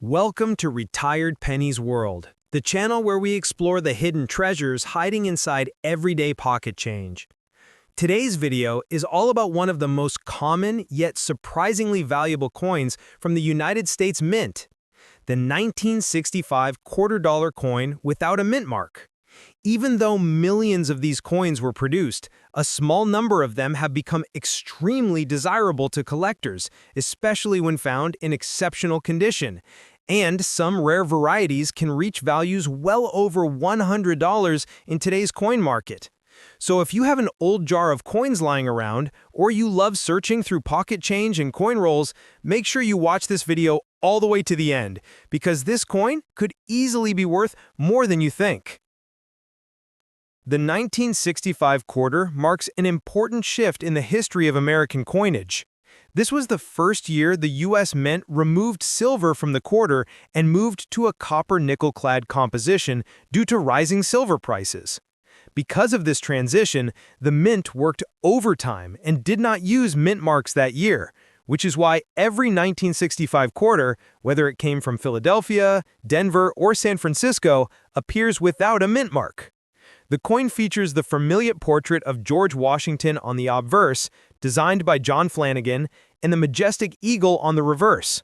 Welcome to Retired Pennies World, the channel where we explore the hidden treasures hiding inside everyday pocket change. Today's video is all about one of the most common yet surprisingly valuable coins from the United States Mint, the 1965 quarter-dollar coin without a mint mark. Even though millions of these coins were produced, a small number of them have become extremely desirable to collectors, especially when found in exceptional condition. And some rare varieties can reach values well over $100 in today's coin market. So if you have an old jar of coins lying around, or you love searching through pocket change and coin rolls, make sure you watch this video all the way to the end, because this coin could easily be worth more than you think. The 1965 quarter marks an important shift in the history of American coinage. This was the first year the U.S. Mint removed silver from the quarter and moved to a copper-nickel-clad composition due to rising silver prices. Because of this transition, the Mint worked overtime and did not use mint marks that year, which is why every 1965 quarter, whether it came from Philadelphia, Denver, or San Francisco, appears without a mint mark. The coin features the familiar portrait of George Washington on the obverse, designed by John Flanagan, and the majestic eagle on the reverse.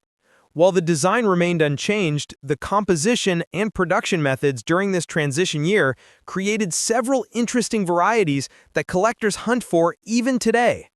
While the design remained unchanged, the composition and production methods during this transition year created several interesting varieties that collectors hunt for even today.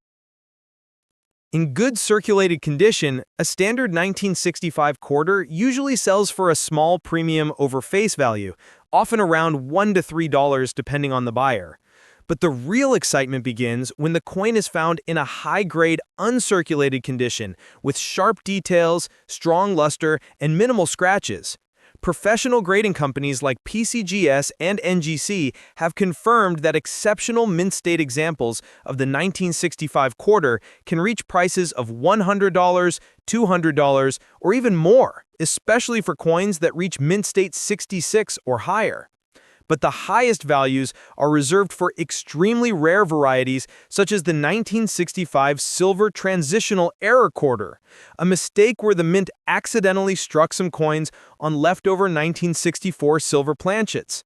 In good circulated condition, a standard 1965 quarter usually sells for a small premium over face value, often around $1 to $3 depending on the buyer. But the real excitement begins when the coin is found in a high-grade, uncirculated condition with sharp details, strong luster, and minimal scratches. Professional grading companies like PCGS and NGC have confirmed that exceptional mint state examples of the 1965 quarter can reach prices of $100, $200, or even more, especially for coins that reach mint state 66 or higher. But the highest values are reserved for extremely rare varieties such as the 1965 silver transitional error quarter, a mistake where the mint accidentally struck some coins on leftover 1964 silver planchets.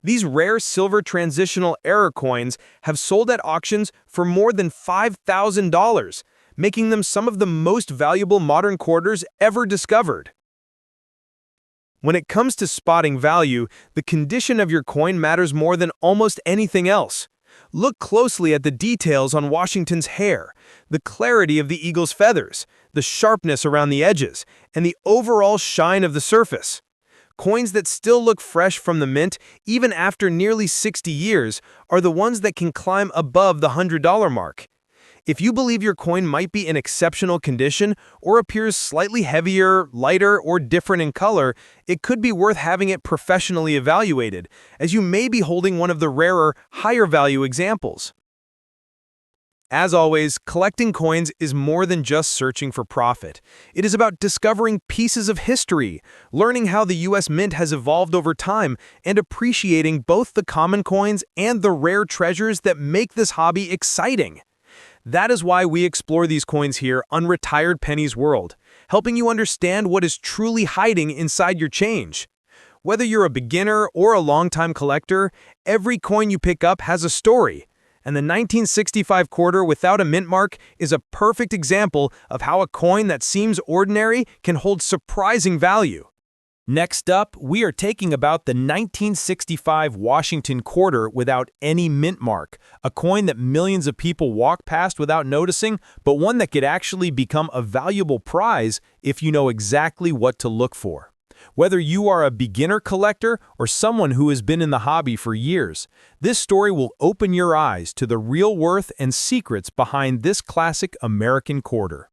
These rare silver transitional error coins have sold at auctions for more than $5,000, making them some of the most valuable modern quarters ever discovered. When it comes to spotting value, the condition of your coin matters more than almost anything else. Look closely at the details on Washington's hair, the clarity of the eagle's feathers, the sharpness around the edges, and the overall shine of the surface. Coins that still look fresh from the mint, even after nearly 60 years, are the ones that can climb above the $100 mark. If you believe your coin might be in exceptional condition or appears slightly heavier, lighter, or different in color, it could be worth having it professionally evaluated, as you may be holding one of the rarer, higher-value examples. As always, collecting coins is more than just searching for profit. It is about discovering pieces of history, learning how the U.S. Mint has evolved over time, and appreciating both the common coins and the rare treasures that make this hobby exciting. That is why we explore these coins here on Retired Pennies World, helping you understand what is truly hiding inside your change. Whether you're a beginner or a longtime collector, every coin you pick up has a story, and the 1965 quarter without a mint mark is a perfect example of how a coin that seems ordinary can hold surprising value. Next up, we are taking about the 1965 Washington quarter without any mint mark, a coin that millions of people walk past without noticing, but one that could actually become a valuable prize if you know exactly what to look for. Whether you are a beginner collector or someone who has been in the hobby for years, this story will open your eyes to the real worth and secrets behind this classic American quarter.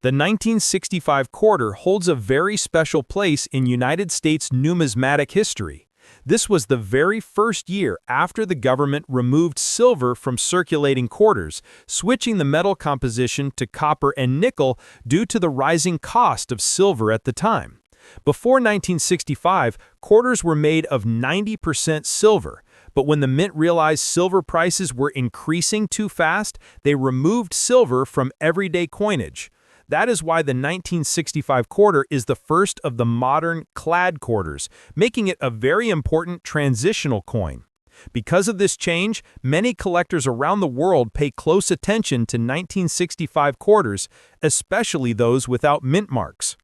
The 1965 quarter holds a very special place in United States numismatic history. This was the very first year after the government removed silver from circulating quarters, switching the metal composition to copper and nickel due to the rising cost of silver at the time. Before 1965, quarters were made of 90% silver, but when the mint realized silver prices were increasing too fast, they removed silver from everyday coinage. That is why the 1965 quarter is the first of the modern clad quarters, making it a very important transitional coin. Because of this change, many collectors around the world pay close attention to 1965 quarters, especially those without mint marks.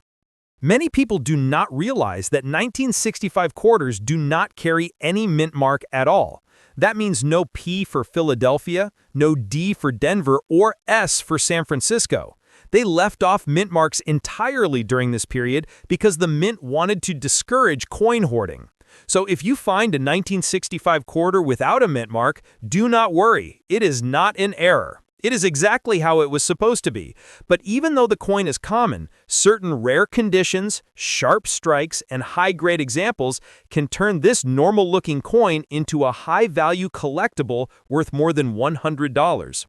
Many people do not realize that 1965 quarters do not carry any mint mark at all. That means no P for Philadelphia, no D for Denver, or S for San Francisco. They left off mint marks entirely during this period because the mint wanted to discourage coin hoarding. So if you find a 1965 quarter without a mint mark, do not worry, it is not an error. It is exactly how it was supposed to be. But even though the coin is common, certain rare conditions, sharp strikes, and high-grade examples can turn this normal-looking coin into a high-value collectible worth more than $100.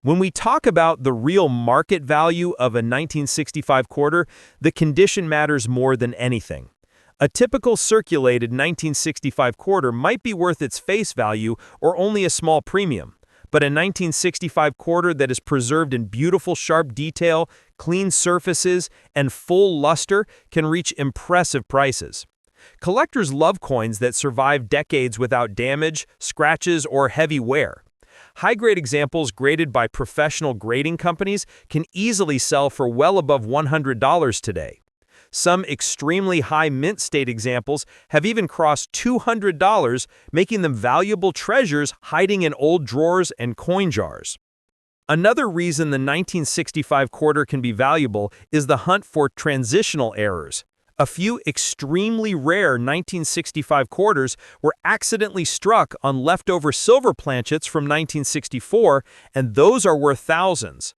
When we talk about the real market value of a 1965 quarter, the condition matters more than anything. A typical circulated 1965 quarter might be worth its face value or only a small premium. But a 1965 quarter that is preserved in beautiful sharp detail, clean surfaces, and full luster can reach impressive prices. Collectors love coins that survive decades without damage, scratches, or heavy wear. High-grade examples graded by professional grading companies can easily sell for well above $100 today. Some extremely high mint state examples have even crossed $200, making them valuable treasures hiding in old drawers and coin jars. Another reason the 1965 quarter can be valuable is the hunt for transitional errors. A few extremely rare 1965 quarters were accidentally struck on leftover silver planchets from 1964, and those are worth thousands.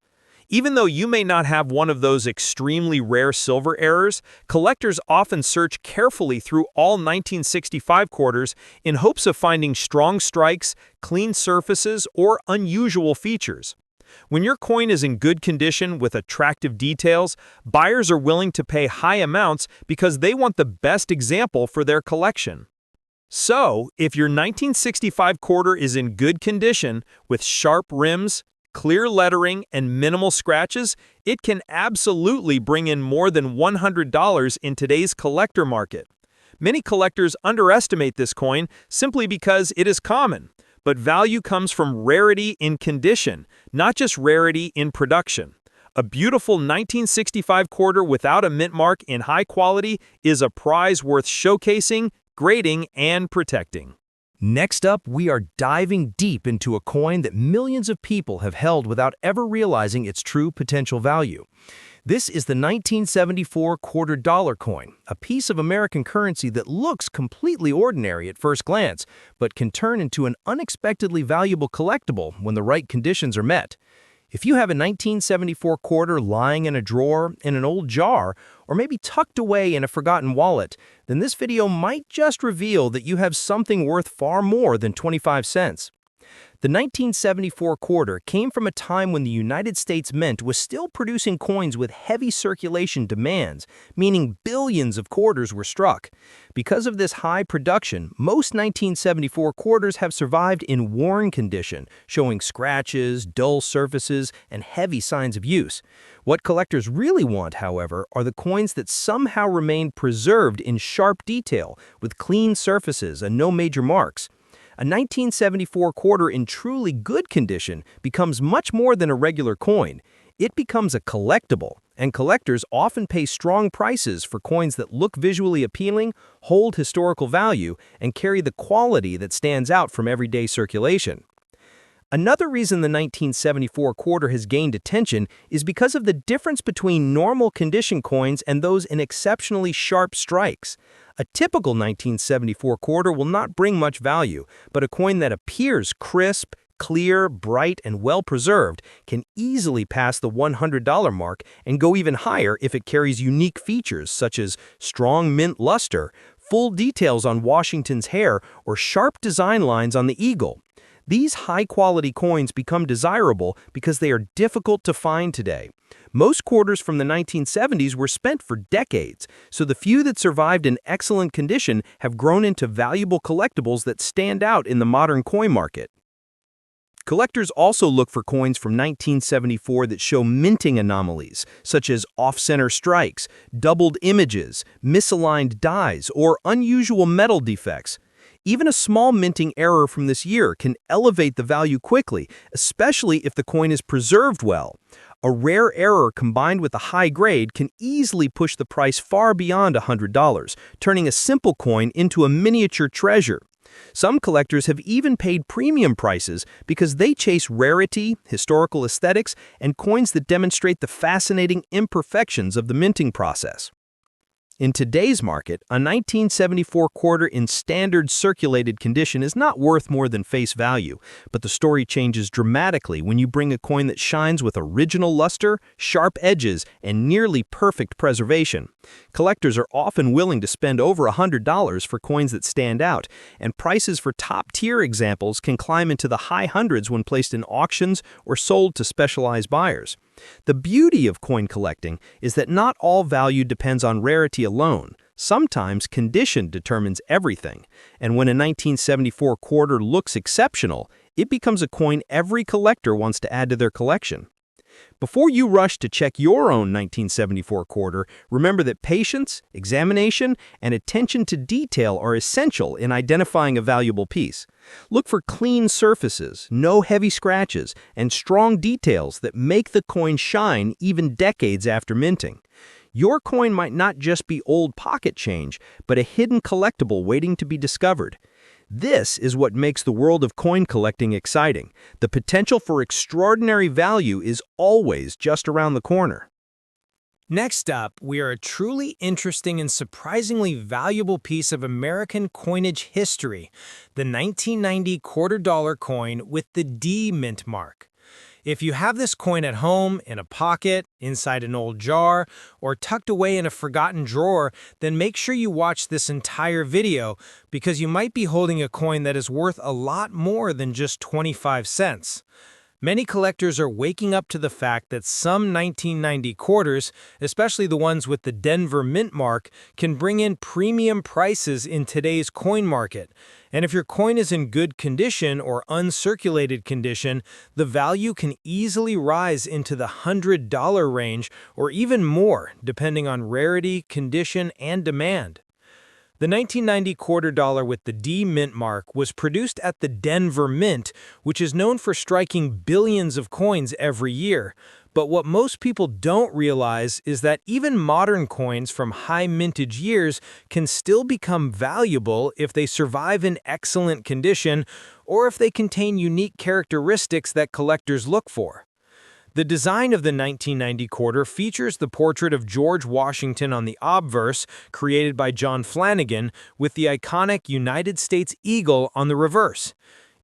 Even though you may not have one of those extremely rare silver errors, collectors often search carefully through all 1965 quarters in hopes of finding strong strikes, clean surfaces, or unusual features. When your coin is in good condition with attractive details, buyers are willing to pay high amounts because they want the best example for their collection. So, if your 1965 quarter is in good condition with sharp rims, clear lettering, and minimal scratches, it can absolutely bring in more than $100 in today's collector market. Many collectors underestimate this coin simply because it is common, but value comes from rarity in condition, not just rarity in production. A beautiful 1965 quarter without a mint mark in high quality is a prize worth showcasing, grading, and protecting. Next up, we are diving deep into a coin that millions of people have held without ever realizing its true potential value. This is the 1974 quarter dollar coin, a piece of American currency that looks completely ordinary at first glance, but can turn into an unexpectedly valuable collectible when the right conditions are met. If you have a 1974 quarter lying in a drawer, in an old jar, or maybe tucked away in a forgotten wallet, then this video might just reveal that you have something worth far more than 25 cents. The 1974 quarter came from a time when the United States Mint was still producing coins with heavy circulation demands, meaning billions of quarters were struck. Because of this high production, most 1974 quarters have survived in worn condition, showing scratches, dull surfaces, and heavy signs of use. What collectors really want, however, are the coins that somehow remain preserved in sharp detail, with clean surfaces and no major marks. A 1974 quarter in truly good condition becomes much more than a regular coin. It becomes a collectible, and collectors often pay strong prices for coins that look visually appealing, hold historical value, and carry the quality that stands out from everyday circulation. Another reason the 1974 quarter has gained attention is because of the difference between normal condition coins and those in exceptionally sharp strikes. A typical 1974 quarter will not bring much value, but a coin that appears crisp, clear, bright, and well-preserved can easily pass the $100 mark and go even higher if it carries unique features such as strong mint luster, full details on Washington's hair, or sharp design lines on the eagle. These high-quality coins become desirable because they are difficult to find today. Most quarters from the 1970s were spent for decades, so the few that survived in excellent condition have grown into valuable collectibles that stand out in the modern coin market. Collectors also look for coins from 1974 that show minting anomalies, such as off-center strikes, doubled images, misaligned dies, or unusual metal defects. Even a small minting error from this year can elevate the value quickly, especially if the coin is preserved well. A rare error combined with a high grade can easily push the price far beyond $100, turning a simple coin into a miniature treasure. Some collectors have even paid premium prices because they chase rarity, historical aesthetics, and coins that demonstrate the fascinating imperfections of the minting process. In today's market, a 1974 quarter in standard circulated condition is not worth more than face value, but the story changes dramatically when you bring a coin that shines with original luster, sharp edges, and nearly perfect preservation. Collectors are often willing to spend over $100 for coins that stand out, and prices for top-tier examples can climb into the high hundreds when placed in auctions or sold to specialized buyers. The beauty of coin collecting is that not all value depends on rarity alone. Sometimes condition determines everything, and when a 1974 quarter looks exceptional, it becomes a coin every collector wants to add to their collection. Before you rush to check your own 1974 quarter, remember that patience, examination, and attention to detail are essential in identifying a valuable piece. Look for clean surfaces, no heavy scratches, and strong details that make the coin shine even decades after minting. Your coin might not just be old pocket change, but a hidden collectible waiting to be discovered. This is what makes the world of coin collecting exciting. The potential for extraordinary value is always just around the corner. Next up, we are a truly interesting and surprisingly valuable piece of American coinage history, the 1990 $quarter coin with the D mint mark. If you have this coin at home, in a pocket, inside an old jar, or tucked away in a forgotten drawer, then make sure you watch this entire video because you might be holding a coin that is worth a lot more than just 25 cents. Many collectors are waking up to the fact that some 1990 quarters, especially the ones with the Denver mint mark, can bring in premium prices in today's coin market. And if your coin is in good condition or uncirculated condition, the value can easily rise into the $100 range or even more, depending on rarity, condition, and demand. The 1990 $quarter with the D mint mark was produced at the Denver Mint, which is known for striking billions of coins every year. But what most people don't realize is that even modern coins from high mintage years can still become valuable if they survive in excellent condition or if they contain unique characteristics that collectors look for. The design of the 1990 quarter features the portrait of George Washington on the obverse, created by John Flanagan, with the iconic United States eagle on the reverse.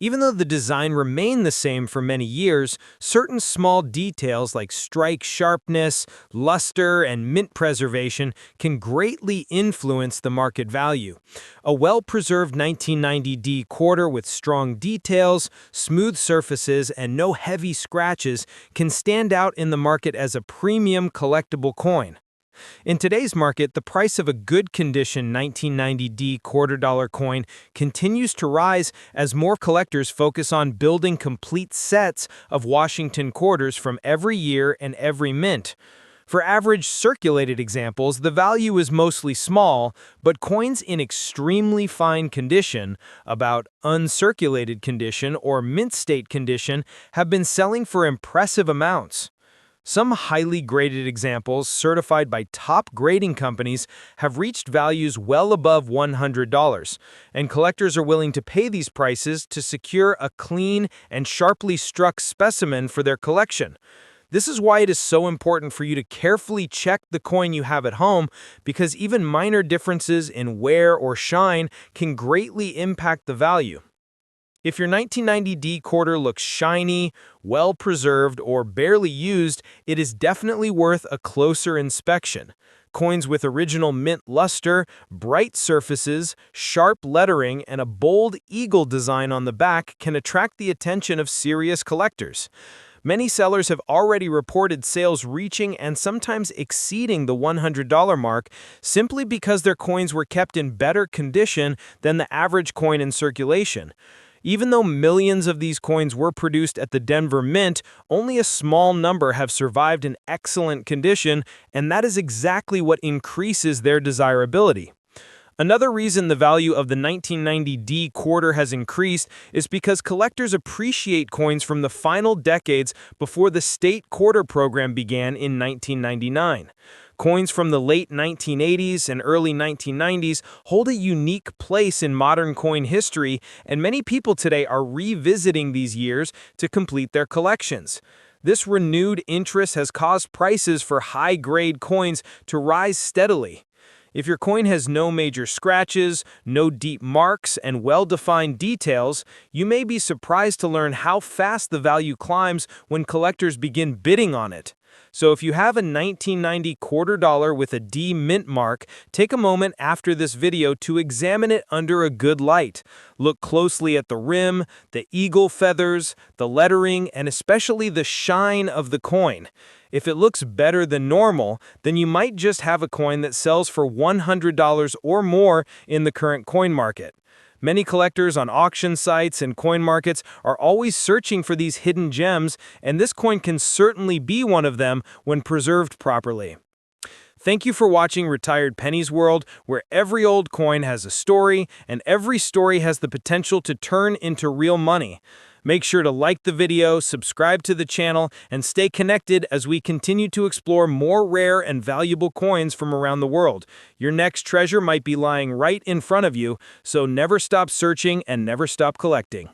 Even though the design remained the same for many years, certain small details like strike sharpness, luster, and mint preservation can greatly influence the market value. A well-preserved 1990 D quarter with strong details, smooth surfaces, and no heavy scratches can stand out in the market as a premium collectible coin. In today's market, the price of a good condition 1990 D $quarter coin continues to rise as more collectors focus on building complete sets of Washington quarters from every year and every mint. For average circulated examples, the value is mostly small, but coins in extremely fine condition, about uncirculated condition or mint state condition, have been selling for impressive amounts. Some highly graded examples, certified by top grading companies, have reached values well above $100, and collectors are willing to pay these prices to secure a clean and sharply struck specimen for their collection. This is why it is so important for you to carefully check the coin you have at home, because even minor differences in wear or shine can greatly impact the value. If your 1990 D quarter looks shiny, well-preserved, or barely used, it is definitely worth a closer inspection. Coins with original mint luster, bright surfaces, sharp lettering, and a bold eagle design on the back can attract the attention of serious collectors. Many sellers have already reported sales reaching and sometimes exceeding the $100 mark simply because their coins were kept in better condition than the average coin in circulation. Even though millions of these coins were produced at the Denver Mint, only a small number have survived in excellent condition, and that is exactly what increases their desirability. Another reason the value of the 1990D quarter has increased is because collectors appreciate coins from the final decades before the state quarter program began in 1999. Coins from the late 1980s and early 1990s hold a unique place in modern coin history, and many people today are revisiting these years to complete their collections. This renewed interest has caused prices for high-grade coins to rise steadily. If your coin has no major scratches, no deep marks, and well-defined details, you may be surprised to learn how fast the value climbs when collectors begin bidding on it. So if you have a 1990 quarter dollar with a D mint mark, take a moment after this video to examine it under a good light. Look closely at the rim, the eagle feathers, the lettering, and especially the shine of the coin. If it looks better than normal, then you might just have a coin that sells for $100 or more in the current coin market. Many collectors on auction sites and coin markets are always searching for these hidden gems, and this coin can certainly be one of them when preserved properly. Thank you for watching Retired Pennies World, where every old coin has a story, and every story has the potential to turn into real money. Make sure to like the video, subscribe to the channel, and stay connected as we continue to explore more rare and valuable coins from around the world. Your next treasure might be lying right in front of you, so never stop searching and never stop collecting.